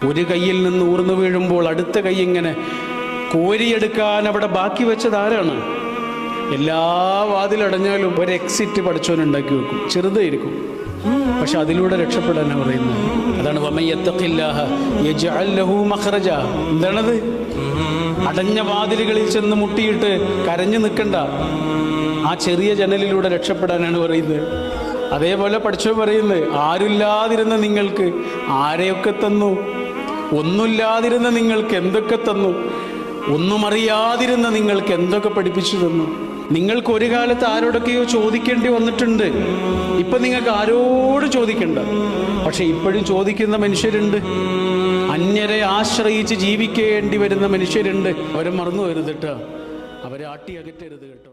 ഒരു കയ്യിൽ നിന്ന് ഊർന്നു വീഴുമ്പോൾ അടുത്ത കൈ ഇങ്ങനെ കോരിയെടുക്കാൻ അവിടെ ബാക്കി വെച്ചത് ആരാണ്? എല്ലാ വാതിലടഞ്ഞാലും ഒരു എക്സിറ്റ് പഠിച്ചവനുണ്ടാക്കി വെക്കും, ചെറുതായിരിക്കും, പക്ഷെ അതിലൂടെ രക്ഷപ്പെടാനാണ് പറയുന്നത്. അതാണ് വമൻ യത്തഖില്ലാഹ യജ്അൽ ലഹു മഖ്റജ. എന്താണത്? അടഞ്ഞ വാതിലുകളിൽ ചെന്ന് മുട്ടിയിട്ട് കരഞ്ഞു നിൽക്കണ്ട, ആ ചെറിയ ജനലിലൂടെ രക്ഷപ്പെടാനാണ് പറയുന്നത്. അതേപോലെ പഠിച്ചോ പറയുന്നത്, ആരുമില്ലാതിരുന്ന നിങ്ങൾക്ക് ആരെയൊക്കെ തന്നു, ഒന്നുമില്ലാതിരുന്ന നിങ്ങൾക്ക് എന്തൊക്കെ തന്നു, ഒന്നും അറിയാതിരുന്ന നിങ്ങൾക്ക് എന്തൊക്കെ പഠിപ്പിച്ചു തന്നു. നിങ്ങൾക്ക് ഒരു കാലത്ത് ആരോടൊക്കെയോ ചോദിക്കേണ്ടി വന്നിട്ടുണ്ട്, ഇപ്പൊ നിങ്ങൾക്ക് ആരോട് ചോദിക്കണ്ട. പക്ഷെ ഇപ്പോഴും ചോദിക്കുന്ന മനുഷ്യരുണ്ട്, അന്യരെ ആശ്രയിച്ച് ജീവിക്കേണ്ടി വരുന്ന മനുഷ്യരുണ്ട്. അവരെ മറന്നു വരുത് കേട്ടോ, അവരെ ആട്ടി അകറ്റരുത് കേട്ടോ.